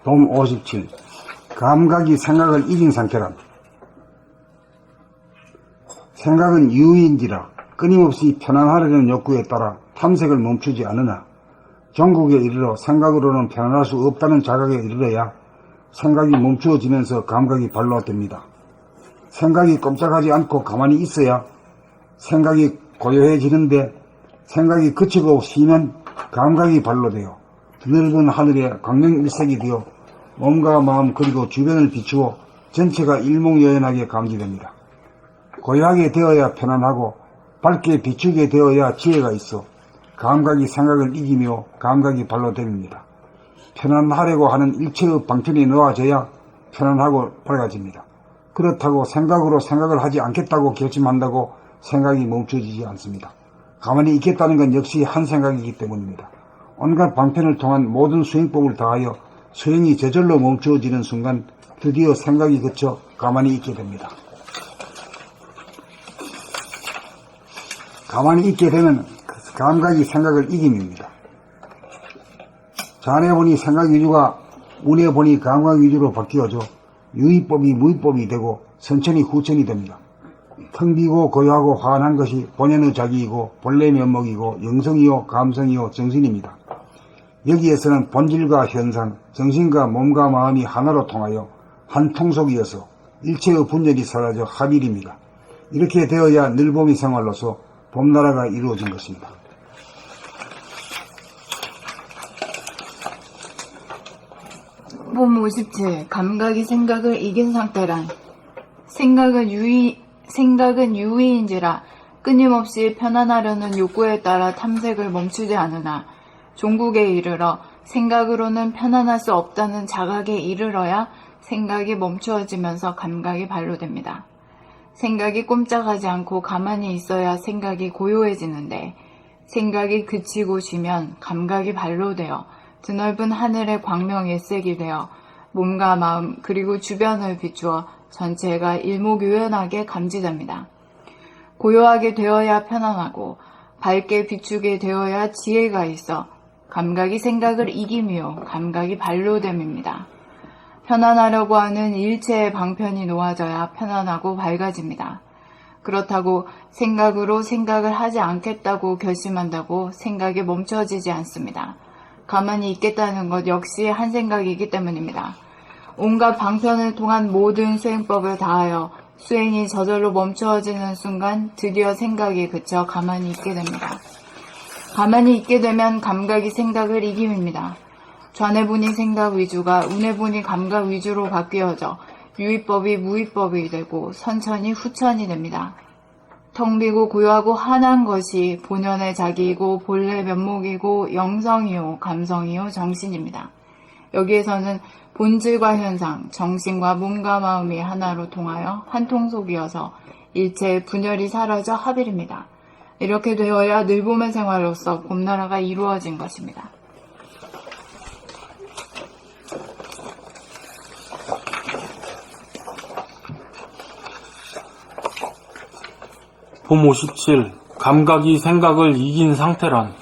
돔 57. 감각이 생각을 이긴 상태란 생각은 유의인지라 끊임없이 편안하려는 욕구에 따라 탐색을 멈추지 않으나 종국에 이르러 생각으로는 편안할 수 없다는 자각에 이르러야 생각이 멈추어지면서 감각이 발로됩니다. 생각이 꼼짝하지 않고 가만히 있어야 생각이 고요해지는데 생각이 그치고 쉬면 감각이 발로되어 드넓은 하늘에 광명일색이 되어 몸과 마음 그리고 주변을 비추어 전체가 일목요연하게 감지됩니다. 고요하게 되어야 편안하고 밝게 비추게 되어야 지혜가 있어 감각이 생각을 이기며 감각이 발로됩니다. 편안하려고 하는 일체의 방편이 놓아져야 편안하고 밝아집니다. 그렇다고 생각으로 생각을 하지 않겠다고 결심한다고 생각이 멈춰지지 않습니다. 가만히 있겠다는 건 역시 한 생각이기 때문입니다. 온갖 방편을 통한 모든 수행법을 다하여 수행이 저절로 멈추어지는 순간 드디어 생각이 그쳐 가만히 있게 됩니다. 가만히 있게 되면 감각이 생각을 이김입니다. 잔해 보니 생각 위주가 운에 보니 감각 위주로 바뀌어져 유의법이 무의법이 되고 선천이 후천이 됩니다. 텅 비고 고요하고 환한 것이 본연의 자기이고 본래 면목이고 영성이요 감성이요 정신입니다. 여기에서는 본질과 현상, 정신과 몸과 마음이 하나로 통하여 한 통속이어서 일체의 분열이 사라져 합일입니다. 이렇게 되어야 늘봄이 생활로서 봄나라가 이루어진 것입니다. 봄 57. 감각이 생각을 이긴 상태란 생각은 유의인지라 끊임없이 편안하려는 욕구에 따라 탐색을 멈추지 않으나 종국에 이르러 생각으로는 편안할 수 없다는 자각에 이르러야 생각이 멈추어지면서 감각이 발로됩니다. 생각이 꼼짝하지 않고 가만히 있어야 생각이 고요해지는데 생각이 그치고 쉬면 감각이 발로되어 드넓은 하늘의 광명일색이 되어 몸과 마음 그리고 주변을 비추어 전체가 일목요연하게 감지됩니다. 고요하게 되어야 편안하고 밝게 비추게 되어야 지혜가 있어 감각이 생각을 이기며 감각이 발로됨입니다. 편안하려고 하는 일체의 방편이 놓아져야 편안하고 밝아집니다. 그렇다고 생각으로 생각을 하지 않겠다고 결심한다고 생각이 멈춰지지 않습니다. 가만히 있겠다는 것 역시 한 생각이기 때문입니다. 온갖 방편을 통한 모든 수행법을 다하여 수행이 저절로 멈춰지는 순간 드디어 생각이 그쳐 가만히 있게 됩니다. 가만히 있게 되면 감각이 생각을 이김입니다. 좌뇌 보니 생각 위주가 우뇌 보니 감각 위주로 바뀌어져 유의법이 무의법이 되고 선천이 후천이 됩니다. 텅 비고 고요하고 환한 것이 본연의 자기이고 본래 면목이고 영성이요 감성이요 정신입니다. 여기에서는 본질과 현상, 정신과 몸과 마음이 하나로 통하여 한 통속이어서 일체의 분열이 사라져 합일입니다. 이렇게 되어야 늘봄의 생활로서 봄나라가 이루어진 것입니다. 봄 57. 감각이 생각을 이긴 상태란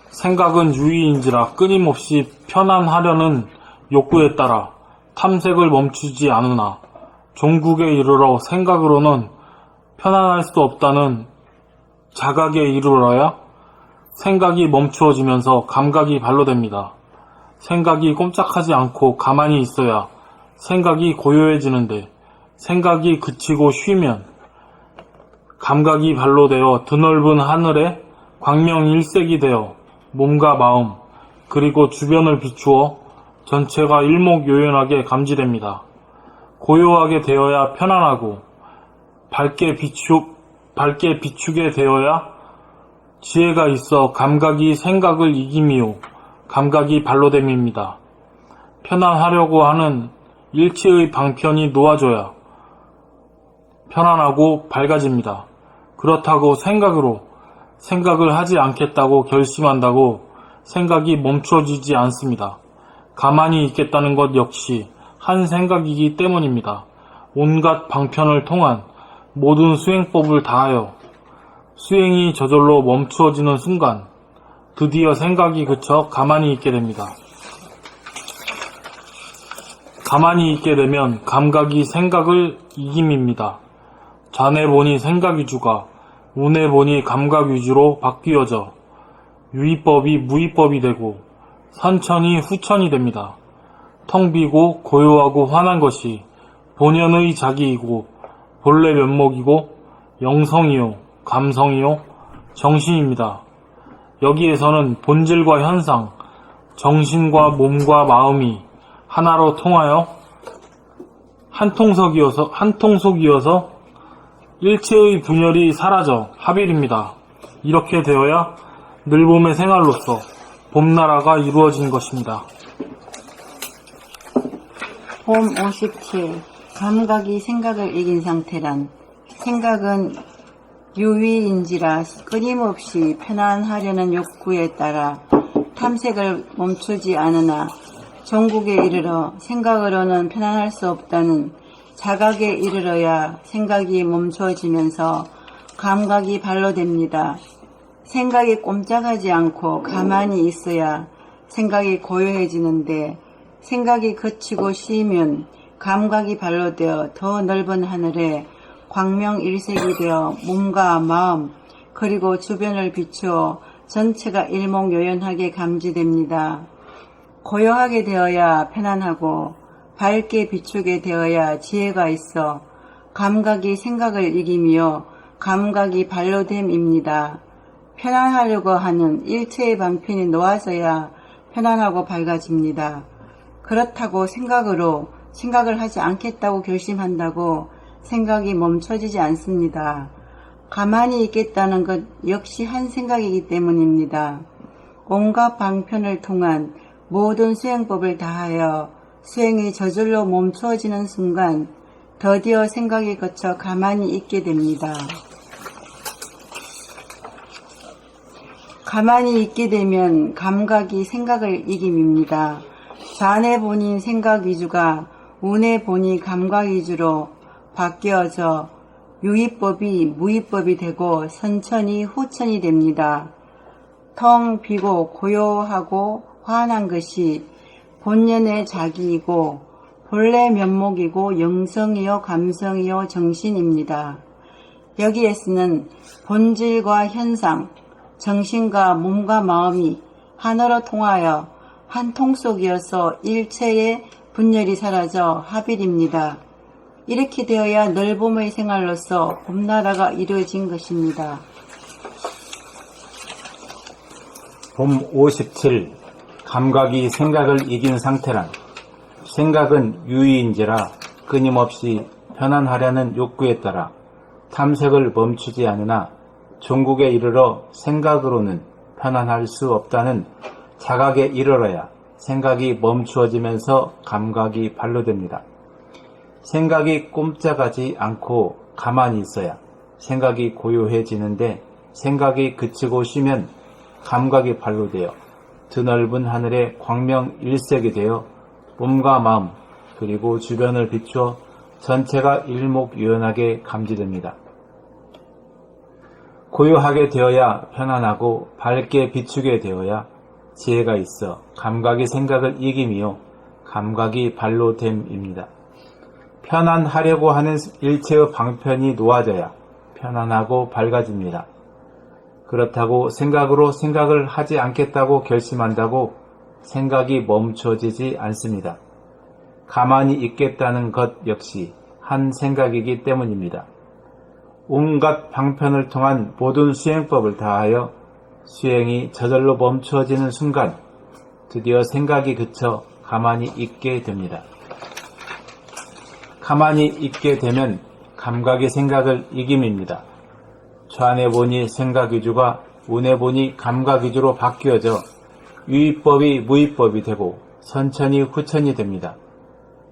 생각은 유의인지라 끊임없이 편안하려는 욕구에 따라 탐색을 멈추지 않으나 종국에 이르러 생각으로는 편안할 수 없다는 자각에 이르러야 생각이 멈추어지면서 감각이 발로됩니다. 생각이 꼼짝하지 않고 가만히 있어야 생각이 고요해지는데 생각이 그치고 쉬면 감각이 발로되어 드넓은 하늘에 광명일색이 되어 몸과 마음 그리고 주변을 비추어 전체가 일목요연하게 감지됩니다. 고요하게 되어야 편안하고 밝게 비추게 되어야 지혜가 있어 감각이 생각을 이기며 감각이 발로됨입니다. 편안하려고 하는 일체의 방편이 놓아져야 편안하고 밝아집니다. 그렇다고 생각으로 생각을 하지 않겠다고 결심한다고 생각이 멈춰지지 않습니다. 가만히 있겠다는 것 역시 한 생각이기 때문입니다. 온갖 방편을 통한 모든 수행법을 다하여 수행이 저절로 멈추어지는 순간 드디어 생각이 그쳐 가만히 있게 됩니다. 가만히 있게 되면 감각이 생각을 이김입니다. 좌뇌 본이 생각 위주가 우뇌 본이 감각 위주로 바뀌어져 유의법이 무의법이 되고 선천이 후천이 됩니다. 텅 비고 고요하고 환한 것이 본연의 자기이고 본래 면목이고 영성이요, 감성이요, 정신입니다. 여기에서는 본질과 현상, 정신과 몸과 마음이 하나로 통하여 한 통속이어서 일체의 분열이 사라져 합일입니다. 이렇게 되어야 늘봄의 생활로서 봄나라가 이루어진 것입니다. 봄 57. 감각이 생각을 이긴 상태란 생각은 유의인지라 끊임없이 편안하려는 욕구에 따라 탐색을 멈추지 않으나 종국에 이르러 생각으로는 편안할 수 없다는 자각에 이르러야 생각이 멈춰지면서 감각이 발로됩니다. 생각이 꼼짝하지 않고 가만히 있어야 생각이 고요해지는데 생각이 그치고 쉬면 감각이 발로되어 더 넓은 하늘에 광명일색이 되어 몸과 마음 그리고 주변을 비추어 전체가 일목요연하게 감지됩니다. 고요하게 되어야 편안하고 밝게 비추게 되어야 지혜가 있어 감각이 생각을 이기며 감각이 발로됨입니다. 편안하려고 하는 일체의 방편이 놓아져야 편안하고 밝아집니다. 그렇다고 생각을 하지 않겠다고 결심한다고 생각이 멈춰지지 않습니다. 가만히 있겠다는 것 역시 한 생각이기 때문입니다. 온갖 방편을 통한 모든 수행법을 다하여 수행이 저절로 멈추어지는 순간 드디어 생각이 거쳐 가만히 있게 됩니다. 가만히 있게 되면 감각이 생각을 이김입니다. 좌뇌 본인 생각 위주가 우뇌 본이 감각 위주로 바뀌어져 유의법이 무의법이 되고 선천이 후천이 됩니다. 텅 비고 고요하고 환한 것이 본연의 자기이고 본래 면목이고 영성이요 감성이요 정신입니다. 여기에서는 본질과 현상, 정신과 몸과 마음이 하나로 통하여 한 통속이어서 일체의 분열이 사라져 합일입니다. 이렇게 되어야 넓음의 생활로서 봄나라가 이루어진 것입니다. 봄 57. 감각이 생각을 이긴 상태란 생각은 유의인지라 끊임없이 편안하려는 욕구에 따라 탐색을 멈추지 않으나 종국에 이르러 생각으로는 편안할 수 없다는 자각에 이르러야 생각이 멈추어지면서 감각이 발로됩니다. 생각이 꼼짝하지 않고 가만히 있어야 생각이 고요해지는데 생각이 그치고 쉬면 감각이 발로되어 드넓은 하늘에 광명일색이 되어 몸과 마음 그리고 주변을 비추어 전체가 일목요연하게 감지됩니다. 고요하게 되어야 편안하고 밝게 비추게 되어야 지혜가 있어 감각이 생각을 이김이요 감각이 발로됨입니다. 편안하려고 하는 일체의 방편이 놓아져야 편안하고 밝아집니다. 그렇다고 생각으로 생각을 하지 않겠다고 결심한다고 생각이 멈춰지지 않습니다. 가만히 있겠다는 것 역시 한 생각이기 때문입니다. 온갖 방편을 통한 모든 수행법을 다하여 수행이 저절로 멈추어지는 순간 드디어 생각이 그쳐 가만히 있게 됩니다. 가만히 있게 되면 감각이 생각을 이김입니다. 좌뇌 본이 생각 위주가 우뇌 본이 감각 위주로 바뀌어져 유의법이 무의법이 되고 선천이 후천이 됩니다.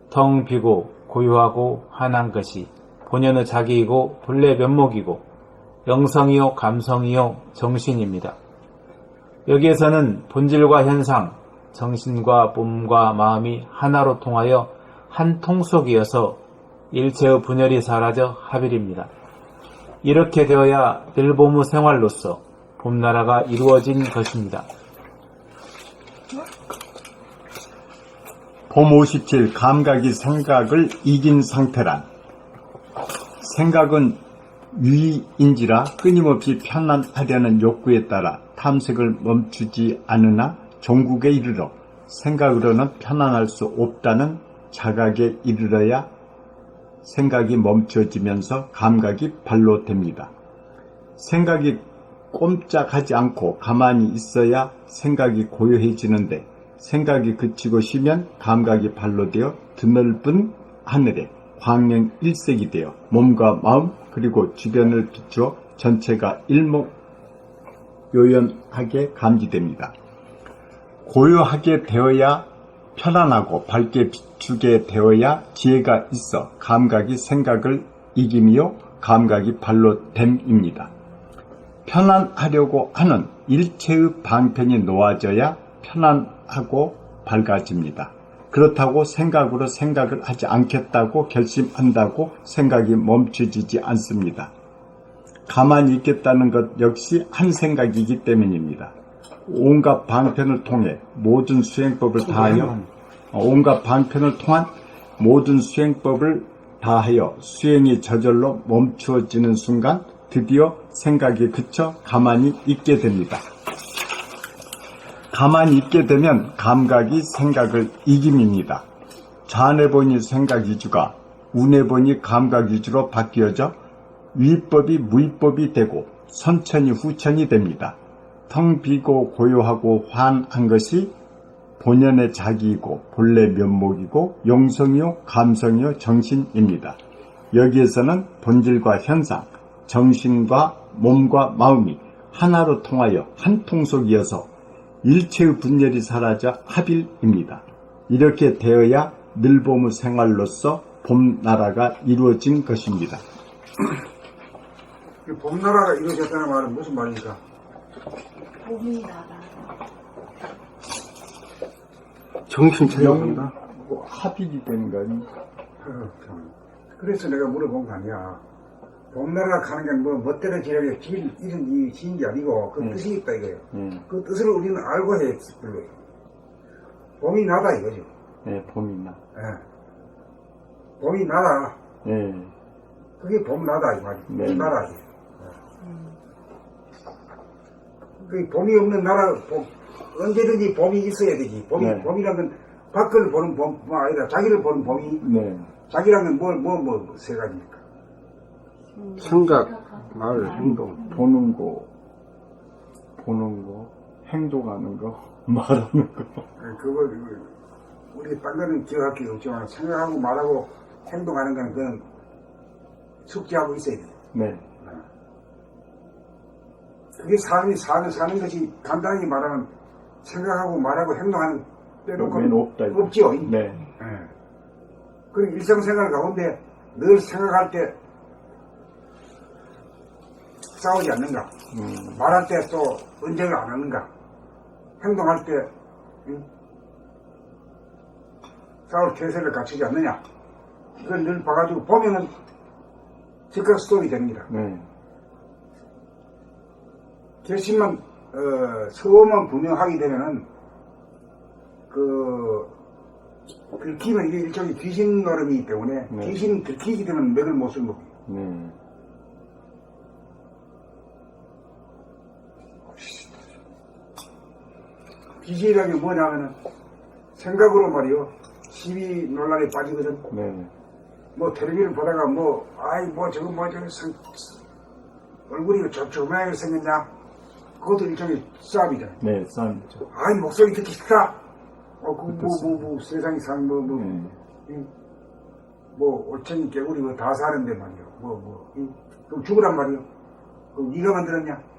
텅 비고 고요하고 환한 것이 본연의 자기이고 본래 면목이고 영성이요 감성이요 정신입니다. 여기에서는 본질과 현상, 정신과 몸과 마음이 하나로 통하여 한 통속이어서 일체의 분열이 사라져 합일입니다. 이렇게 되어야 늘봄의 생활로서 봄나라가 이루어진 것입니다. 봄 57 감각이 생각을 이긴 상태란 생각은 유의인지라 끊임없이 편안하려는 욕구에 따라 탐색을 멈추지 않으나 종국에 이르러 생각으로는 편안할 수 없다는 자각에 이르러야 생각이 멈춰지면서 감각이 발로됩니다. 생각이 꼼짝하지 않고 가만히 있어야 생각이 고요해지는데 생각이 그치고 쉬면 감각이 발로되어 드넓은 하늘에 광명 일색이 되어 몸과 마음 그리고 주변을 비추어 전체가 일목요연하게 감지됩니다. 고요하게 되어야 편안하고 밝게 비추게 되어야 지혜가 있어 감각이 생각을 이김이요 감각이 발로됨입니다. 편안하려고 하는 일체의 방편이 놓아져야 편안하고 밝아집니다. 그렇다고 생각으로 생각을 하지 않겠다고 결심한다고 생각이 멈춰지지 않습니다. 가만히 있겠다는 것 역시 한 생각이기 때문입니다. 온갖 방편을 통해 모든 수행법을 다하여 온갖 방편을 통한 모든 수행법을 다하여 수행이 저절로 멈추어지는 순간 드디어 생각이 그쳐 가만히 있게 됩니다. 가만히 있게 되면 감각이 생각을 이김입니다. 좌뇌본이 생각 위주가 우뇌본이 감각 위주로 바뀌어져 위법이 무위법이 되고 선천이 후천이 됩니다. 텅 비고 고요하고 환한 것이 본연의 자기이고 본래 면목이고 영성이요 감성이요 정신입니다. 여기에서는 본질과 현상, 정신과 몸과 마음이 하나로 통하여 한 통속이어서 일체의 분열이 사라져 합일입니다. 이렇게 되어야 늘봄의 생활로서 봄나라가 이루어진 것입니다. 봄나라가 이루어졌다는 말은 무슨 말입니까? 봄이 나라. 정신 차려본다. 합일이 되는 거 아닙니까? 그래서 내가 물어본 거 아니야. 봄나라 가는 게 뭐 멋대로 지려게 길 이런 이 지은 게 아니고 그 뜻이 있다 이거예요. 그 뜻을 우리는 알고 해야 불러요. 봄이 나다 이거죠. 네, 봄이 나. 예. 봄이 나다. 네. 그게 봄나다 이 말이에요. 네. 봄나라. 그 봄이 없는 나라 언제든지 봄이 있어야 되지. 봄이라는 건 밖을 보는 봄 아니라 자기를 보는 봄이. 네. 자기라는 뭘 세 가지입니까? 생각, 말, 행동. 보는 거, 행동하는 거, 말하는 거. 그거 우리 딴 거는 기억할 게 없지만 생각하고 말하고 행동하는 거는 그건 숙지하고 있어야 돼. 네. 그게 사람이 사는 것이 간단히 말하면 생각하고 말하고 행동하는 빼놓고 없다. 없죠. 네. 그리고 일상생활 가운데 늘 생각할 때 싸우지 않는가? 말할 때 또 언쟁을 안 하는가? 행동할 때 싸울 태세를 갖추지 않느냐? 그걸 늘 봐가지고 보면은 즉각 스톱이 됩니다. 네. 결심만 서원만 분명하게 되면은 들키면 이게 일종의 귀신 노름이기 때문에 귀신 들키게 되면 맥을 못 쓰는 겁니다. 네. 귀신이라는 게 뭐냐면은 생각으로 말이요 시비 논란에 빠지거든. 네. 뭐 텔레비를 보다가 저거 얼굴이 조그맣게 생겼냐? 그것도 일종의 싸움이잖아. 네, 싸움이죠. 목소리 듣기 싫다. 세상이 올챙이 개구리 다 사는데 말이요. 그럼 죽으란 말이요. 그럼 네가 만들었냐?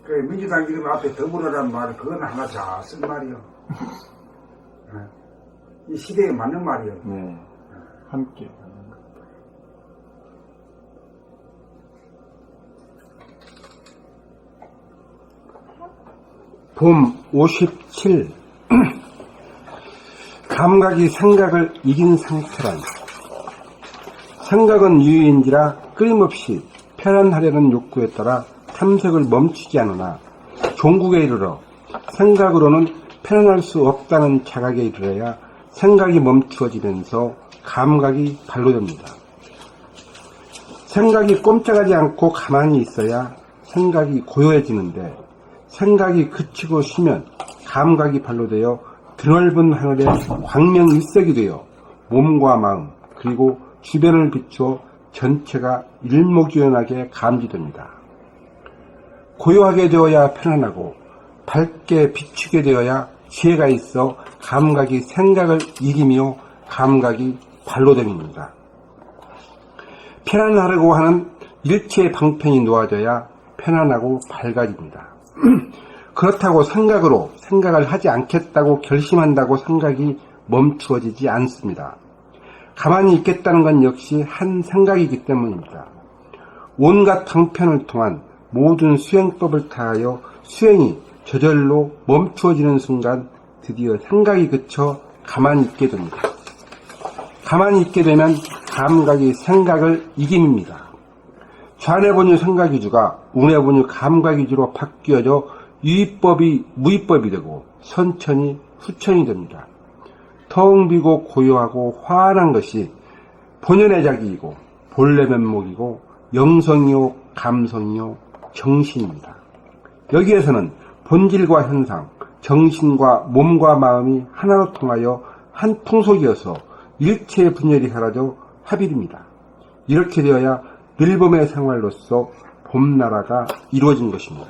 그래, 민주당 이름 앞에 더불어라는 말, 그건 하나 잘 쓴 말이요. 이 시대에 맞는 말이요. 네. 함께. 봄 57 감각이 생각을 이긴 상태란 생각은 유의인지라 끊임없이 편안하려는 욕구에 따라 탐색을 멈추지 않으나 종국에 이르러 생각으로는 편안할 수 없다는 자각에 이르러야 생각이 멈추어지면서 감각이 발로됩니다. 생각이 꼼짝하지 않고 가만히 있어야 생각이 고요해지는데 생각이 그치고 쉬면 감각이 발로되어 드넓은 하늘에 광명일색이 되어 몸과 마음 그리고 주변을 비추어 전체가 일목요연하게 감지됩니다. 고요하게 되어야 편안하고 밝게 비추게 되어야 지혜가 있어 감각이 생각을 이기며 감각이 발로됨입니다. 편안하려고 하는 일체의 방편이 놓아져야 편안하고 밝아집니다. 그렇다고 생각으로 생각을 하지 않겠다고 결심한다고 생각이 멈추어지지 않습니다. 가만히 있겠다는 건 역시 한 생각이기 때문입니다. 온갖 방편을 통한 모든 수행법을 다하여 수행이 저절로 멈추어지는 순간 드디어 생각이 그쳐 가만히 있게 됩니다. 가만히 있게 되면 감각이 생각을 이깁니다. 좌뇌본유 생각위주가 우뇌본유 감각위주로 바뀌어져 유의법이 무의법이 되고 선천이 후천이 됩니다. 텅 비고 고요하고 화한한 것이 본연의 자기이고 본래 면목이고 영성이요 감성이요 정신입니다. 여기에서는 본질과 현상, 정신과 몸과 마음이 하나로 통하여 한 풍속이어서 일체의 분열이 사라져 합일입니다. 이렇게 되어야 늘봄의 생활로서 봄나라가 이루어진 것입니다.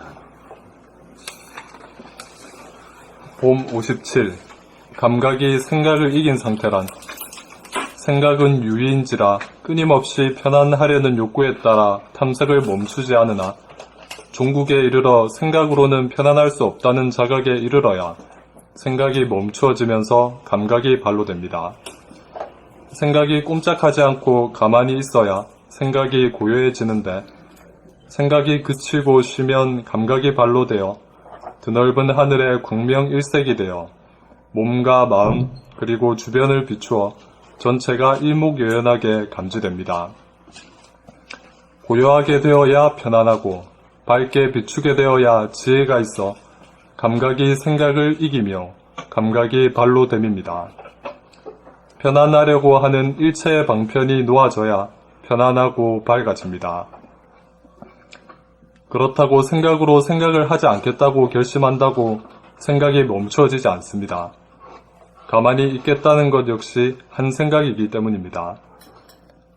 봄 57. 감각이 생각을 이긴 상태란 생각은 유의인지라 끊임없이 편안하려는 욕구에 따라 탐색을 멈추지 않으나 종국에 이르러 생각으로는 편안할 수 없다는 자각에 이르러야 생각이 멈추어지면서 감각이 발로됩니다. 생각이 꼼짝하지 않고 가만히 있어야 생각이 고요해지는데 생각이 그치고 쉬면 감각이 발로되어 드넓은 하늘에 광명일색이 되어 몸과 마음 그리고 주변을 비추어 전체가 일목요연하게 감지됩니다. 고요하게 되어야 편안하고 밝게 비추게 되어야 지혜가 있어 감각이 생각을 이기며 감각이 발로됨입니다. 편안하려고 하는 일체의 방편이 놓아져야 편안하고 밝아집니다. 그렇다고 생각으로 생각을 하지 않겠다고 결심한다고 생각이 멈추어지지 않습니다. 가만히 있겠다는 것 역시 한 생각이기 때문입니다.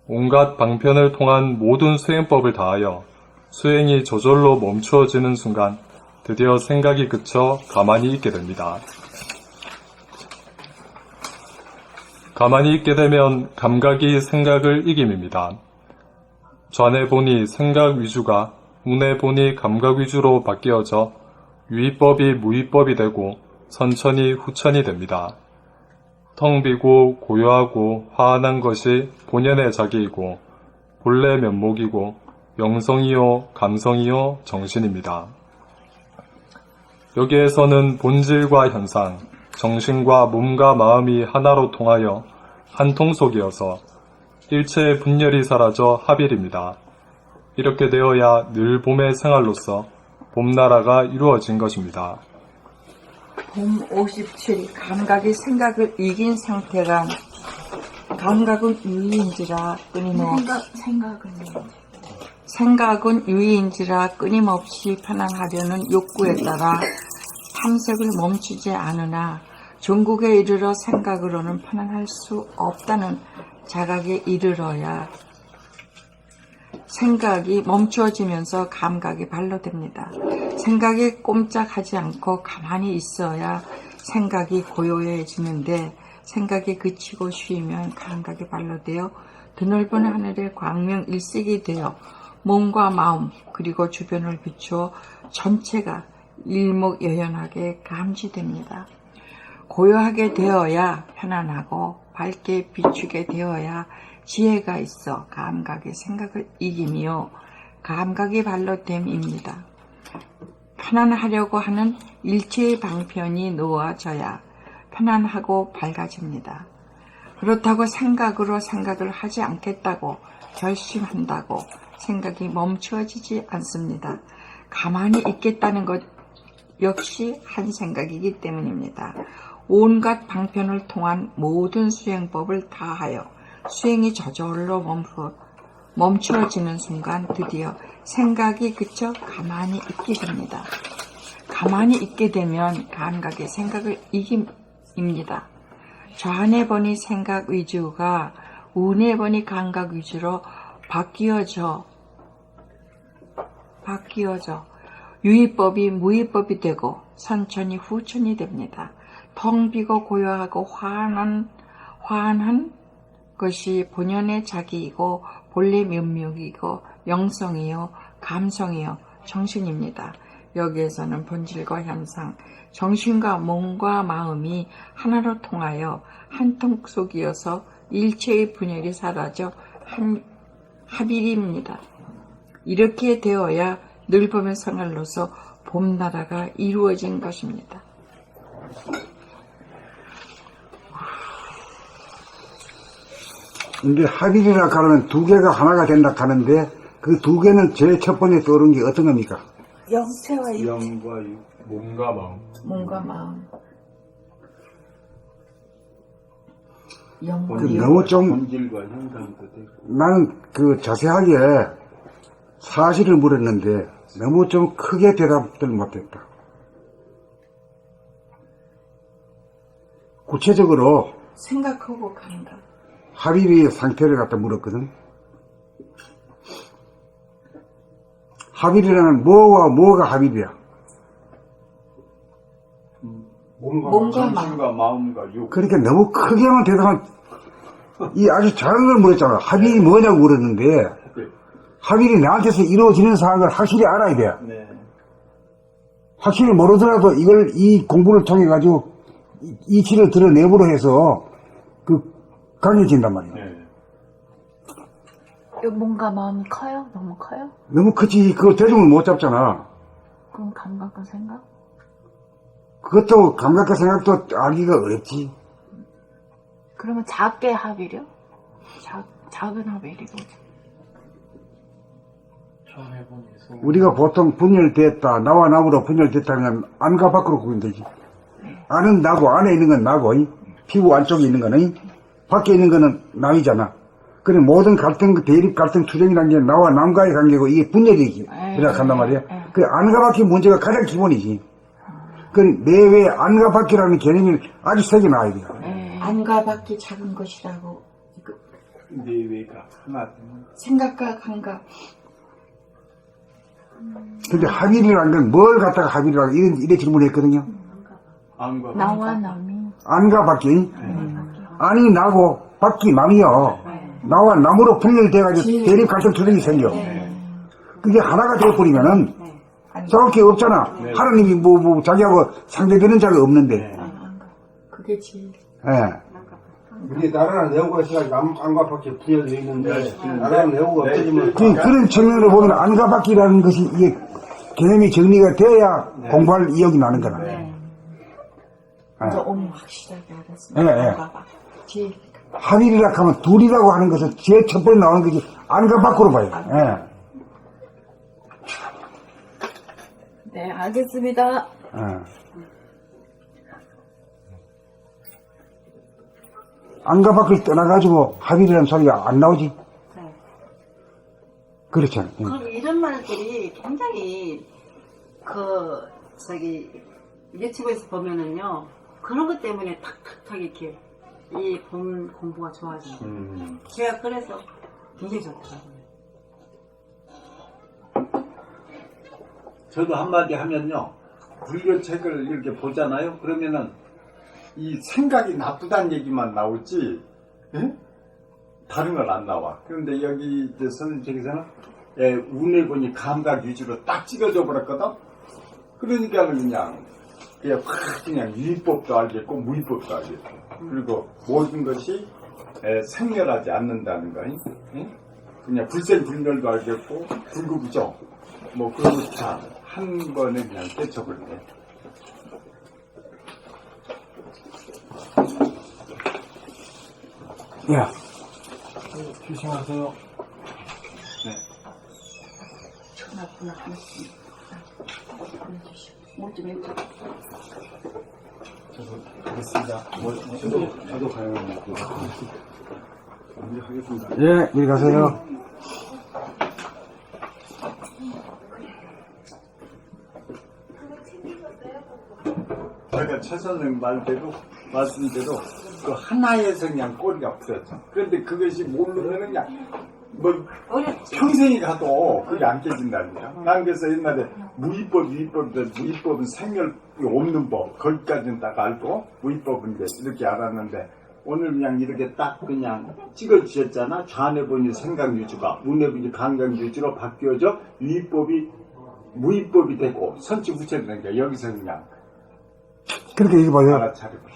온갖 방편을 통한 모든 수행법을 다하여 수행이 저절로 멈추어지는 순간 드디어 생각이 그쳐 가만히 있게 됩니다. 가만히 있게 되면 감각이 생각을 이김입니다. 좌뇌본이 생각 위주가 우뇌본이 감각 위주로 바뀌어져 유의법이 무의법이 되고 선천이 후천이 됩니다. 텅 비고 고요하고 화한한 것이 본연의 자기이고 본래 면목이고 영성이요 감성이요 정신입니다. 여기에서는 본질과 현상, 정신과 몸과 마음이 하나로 통하여 한 통속이어서 일체의 분열이 사라져 합일입니다. 이렇게 되어야 늘 봄의 생활로서 봄나라가 이루어진 것입니다. 봄 57. 감각이 생각을 이긴 상태가 감각은 유의인지라 생각은 유의인지라 끊임없이 편안하려는 욕구에 따라 탐색을 멈추지 않으나 종국에 이르러 생각으로는 편안할 수 없다는 자각에 이르러야 생각이 멈추어지면서 감각이 발로됩니다. 생각이 꼼짝하지 않고 가만히 있어야 생각이 고요해지는데 생각이 그치고 쉬면 감각이 발로되어 드넓은 하늘에 광명일색이 되어 몸과 마음 그리고 주변을 비추어 전체가 일목요연하게 감지됩니다. 고요하게 되어야 편안하고 밝게 비추게 되어야 지혜가 있어 감각의 생각을 이기며 감각이 발로됨입니다. 편안하려고 하는 일체의 방편이 놓아져야 편안하고 밝아집니다. 그렇다고 생각으로 생각을 하지 않겠다고 결심한다고 생각이 멈추어지지 않습니다. 가만히 있겠다는 것 역시 한 생각이기 때문입니다. 온갖 방편을 통한 모든 수행법을 다하여 수행이 저절로 멈추어지는 순간 드디어 생각이 그쳐 가만히 있게 됩니다. 가만히 있게 되면 감각의 생각을 이깁니다. 좌뇌 번이 생각 위주가 우뇌 번이 감각 위주로 바뀌어져 유의법이 무의법이 되고 선천이 후천이 됩니다. 텅 비고 고요하고 화한한 것이 본연의 자기이고 본래 면목이고 영성이요 감성이요 정신입니다. 여기에서는 본질과 현상, 정신과 몸과 마음이 하나로 통하여 한 통 속이어서 일체의 분열이 사라져 합일입니다. 이렇게 되어야 늙음의 생활로서 봄나라가 이루어진 것입니다. 이제 합일이라 하면 두 개가 하나가 된다 하는데 그 두 개는 제일 첫 번째 떠오른 게 어떤 겁니까? 영체와 이 영과 육, 몸과 마음. 몸과 마음. 그 영과 너무 좀 본질과 형상도 되고. 나는 그 자세하게 사실을 물었는데 너무 좀 크게 대답을 못했다. 구체적으로 생각하고 감각. 합일의 상태를 갖다 물었거든. 합일이라는 뭐가 합일이야? 몸과 정신과 마음과 육. 그러니까 너무 크게만 대답한 이 아주 작은 걸 물었잖아. 합일이 뭐냐고 물었는데 합일이 나한테서 이루어지는 상황을 확실히 알아야 돼. 네. 확실히 모르더라도 이 공부를 통해 가지고 이치를 드러내보로 해서 강해진단 말이야. 네. 몸과 마음이 커요? 너무 커요? 너무 크지. 그걸 대중을 못 잡잖아. 그럼 감각과 생각? 그것도 감각과 생각도 알기가 어렵지. 그러면 작게 합이려? 작은 합일이고. 우리가 보통 분열됐다, 나와 나무로 분열됐다 하면 안과 밖으로 구분되지. 안은 나고, 안에 있는 건 나고, 피부 안쪽에 있는 거는, 밖에 있는 거는 남이잖아. 그래, 모든 갈등, 대립 갈등, 투쟁이라는 게 나와 남과의 관계고, 이게 분열이 일어난단 말이야. 그 안과 밖의 문제가 가장 기본이지. 그 내외 안과 밖이라는 개념이 아주 세게 나와야 돼. 안과 밖이 작은 것이라고. 내외가 하나. 생각과 감각. 근데 합일이라는 건 뭘 갖다가 합일이라고 이래 질문을 했거든요. 안과 나와 남이. 안과 밖이. 안이 나고, 밖이 남이요. 나와 남으로 분열돼가지고 대립 갈등 투쟁이 생겨. 그게 하나가 되어버리면은 싸울 게 없잖아. 하나님이 자기하고 상대되는 자가 없는데. 그게 제일. 예. 우리 나라는 내후가 있어가지고 안과 밖에 부여져 있는데 나라는 내후가 없어지면 그런 측면으로 보면 안과 밖이라는 것이 이게 개념이 정리가 돼야 공부할 이역이 나는 거다. 이제 오늘 확실하게 알았습니다. 예, 예. 안과 밖. 제일. 합일이라 하면 둘이라고 하는 것은 제일 첫 번째 나오는 것이 안과 밖으로 봐요. 예. 네, 알겠습니다. 안과 밖을 떠나가지고 합일이라는 소리가 안 나오지. 그렇잖아. 그럼 이런 말들이 굉장히 유튜브에서 보면은요 그런 것 때문에 탁탁탁 이렇게 이 본 공부가 좋아지는 제가 그래서 굉장히 좋더라고요. 저도 한마디 하면요. 불교책을 이렇게 보잖아요. 그러면은 이 생각이 나쁘다는 얘기만 나오지, 예? 다른 건 안 나와. 그런데 여기 이제 선생님께서는 운을 보니 감각 위주로 딱 찍어줘 버렸거든. 그러니까 그냥 확 그냥 유의법도 알겠고 무의법도 알겠고, 그리고 모든 것이 생멸하지 않는다는 거, 예? 그냥 불생불멸도 알겠고 불구부정 뭐 그런 거 다 한 번에 그냥 깨쳐버리네. 예. 조심하세요. 저도 가요. 먼저 하겠습니다. 예, 이리 가세요. 제가 최 선생 말씀대로 그 하나에서 그냥 꼬리가 풀었죠. 그런데 그것이 모르면 그냥 뭐 평생이 가도 그게 안 깨진다니까. 난 그래서 옛날에 무위법은 생멸이 없는 법 거기까지는 딱 알고 무위법은 이제 이렇게 알았는데 오늘 그냥 이렇게 딱 그냥 찍어주셨잖아. 좌뇌 본이 생각 유주가 우뇌 본이 감각 유주로 바뀌어져 위법이 무위법이 되고 선치 후체가 되니까 여기서 그냥 그렇게 얘기해봐요. 알아차리고.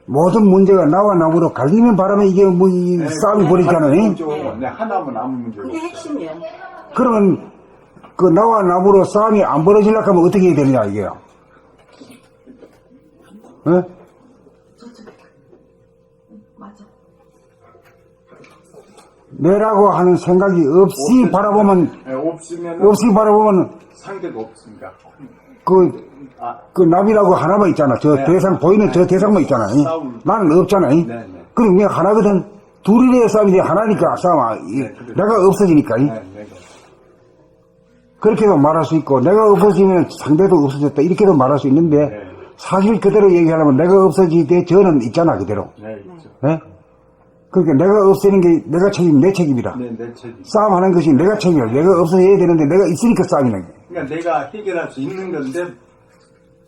모든 문제가 나와 나무로 갈리는 바람에 이게 뭐 이 싸움이 벌이잖아요. 네, 하나면 아무 문제가 그게 없어요. 핵심이야. 그러면 그 나와 나무로 싸움이 안 벌어지려고 하면 어떻게 해야 되느냐 이게요. 어? 맞아. 내라고 하는 생각이 없이 바라보면 네, 없으면 없이 바라보면 상대도 없습니다. 그 나비라고 하나만 있잖아. 저 네. 대상 보이는 저 대상만 있잖아. 싸움. 나는 없잖아. 네, 네. 그럼 내가 하나거든. 둘이의 싸움이 하나니까 싸움. 그래. 내가 없어지니까. 네, 네. 그렇게도 말할 수 있고 내가 없어지면 상대도 없어졌다 이렇게도 말할 수 있는데 네. 사실 그대로 얘기하려면 내가 없어질 때 저는 있잖아 그대로. 네, 있죠. 네? 그러니까 내가 없애는 게 내가 책임, 내 책임이라. 네, 내 책임. 싸움하는 것이 내가 책임이야. 내가 없어져야 되는데 내가 있으니까 싸움이나. 그러니까 내가 해결할 수 있는 건데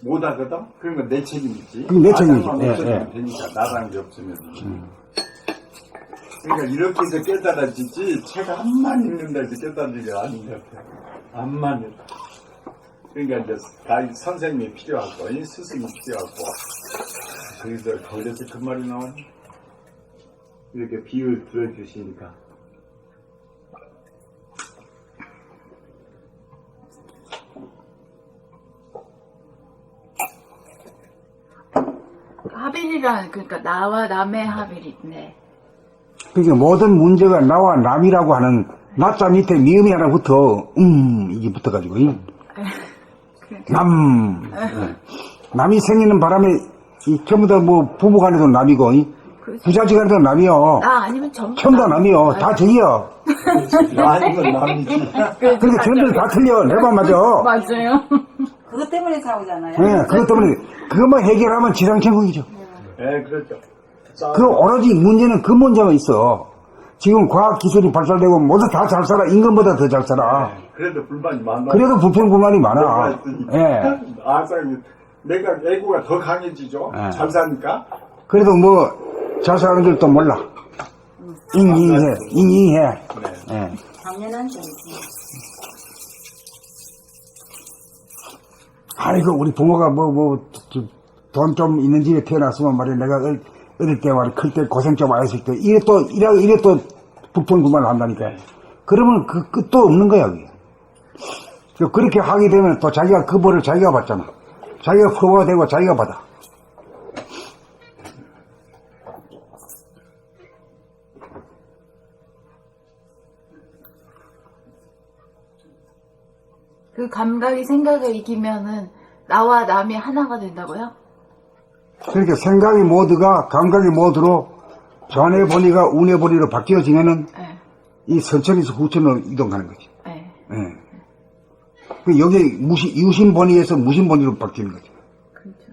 못 하거든? 그러면 내 책임이지. 그게 내 책임이지. 나랑만 없어지면 예, 예. 되니까, 나라는 게 없으면. 그러니까 이렇게 해서 깨달아지지, 책을 한만 읽는다 해서 깨달아지지 않는데, 암만 읽 그러니까 이제, 선생님이 필요하고, 스승이 필요하고, 그래서 거기서 그 말이 나오니? 이렇게 비유 들어주시니까. 하빌이란 그러니까 나와 남의 하빌인데 그러니까 모든 문제가 나와 남이라고 하는 나자 밑에 미음이 하나 붙어. 이게 붙어가지고. 남. 남이 생기는 바람에 전부 다 뭐 부부간에도 남이고 부자지간에도 남이요. 나 아니면 전부 전부 다 남이요. 다 저기요. 아닌 건 남이지. 그러니까 전들 다 틀려. 내가 맞아. 맞아요. 그것 때문에 싸우잖아요. 네, 그것 때문에 그것만 해결하면 지상천국이죠. 네, 그렇죠. 그 오로지 문제는 그 문제만 있어. 지금 과학기술이 발달되고 모두 다 잘 살아. 임금보다 더 잘 살아. 네, 그래도 불만이 많아. 그래도 불평불만이 많아. 예. 내가 애고가 더 강해지죠. 네. 잘 사니까. 그래도 뭐 잘 사는 줄도 몰라. 잉잉해. 예. 당연한 점이지. 아이고 우리 부모가 돈 좀 있는 집에 태어났으면 말이야. 내가 어릴 때 말이야. 클 때 고생 좀 안 했을 때 이래 또 불평불만을 한다니까. 그러면 그 끝도 없는 거야. 그게. 그렇게 하게 되면 또 자기가 그 벌을 자기가 받잖아. 자기가 후보가 되고 자기가 받아. 그 감각이 생각을 이기면은 나와 남이 하나가 된다고요? 그러니까 생각이 모두가 감각이 모두로 좌뇌 본의가 우뇌 본의로 바뀌어지면은 네. 이 선천에서 후천으로 이동하는 거지. 네. 예. 그 여기 유심 본의에서 무심 본의로 바뀌는 거지. 그렇죠.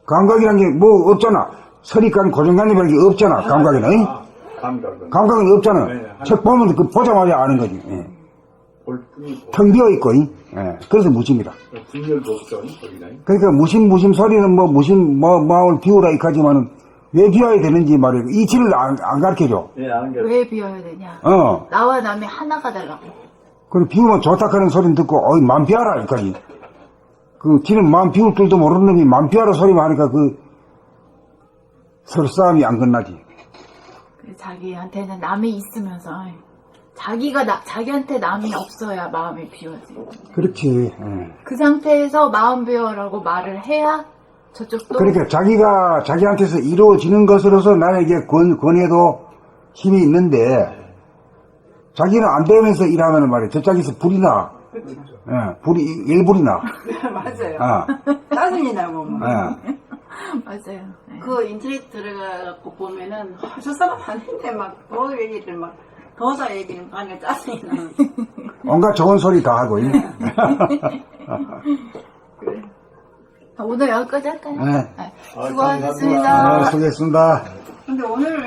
감각이란 게 뭐 없잖아. 선입관, 고정관념이라는 게 없잖아. 감각에는. 감각은 없잖아. 네, 책 보면 그 보자마자 아는 거지. 예. 볼 뿐이고. 텅 비어 있고. 예. 그래서 무심이다. 분열도 없죠. 거기다. 그러니까 무심 소리는 뭐 마음을 비우라 이까지만은 왜 비워야 되는지 말이야. 이치를 안 가르쳐줘. 예, 아는 게. 왜 비워야 되냐? 어. 나와 남이 하나가 되려고. 그럼 비우면 좋다 하는 소리는 듣고, 맘 비워라, 이까지. 지는 맘 비울 줄도 모르는 놈이 맘 비워라 소리만 하니까 서로 싸움이 안 끝나지. 자기한테는 남이 있으면서, 자기한테 남이 없어야 마음이 비워지. 그렇지. 그 상태에서 마음 비워라고 말을 해야 저쪽도. 그러니까 자기한테서 이루어지는 것으로서 나에게 권해도 힘이 있는데 자기는 안 되면서 일하면 말이야. 저쪽에서 불이 나. 예, 불이 일불이 나. 맞아요. 아, 짜증이 나고 막. 예. 맞아요. 네. 그 인터넷 들어가고 보면은 저 사람 아닌데 막 더 얘기를 막 도사 얘기를 하니까 짜증이 나는. 온갖 좋은 소리 다 하고. 오늘 여기까지 할까요? 네. 네. 수고하셨습니다. 수고했습니다. 근데 오늘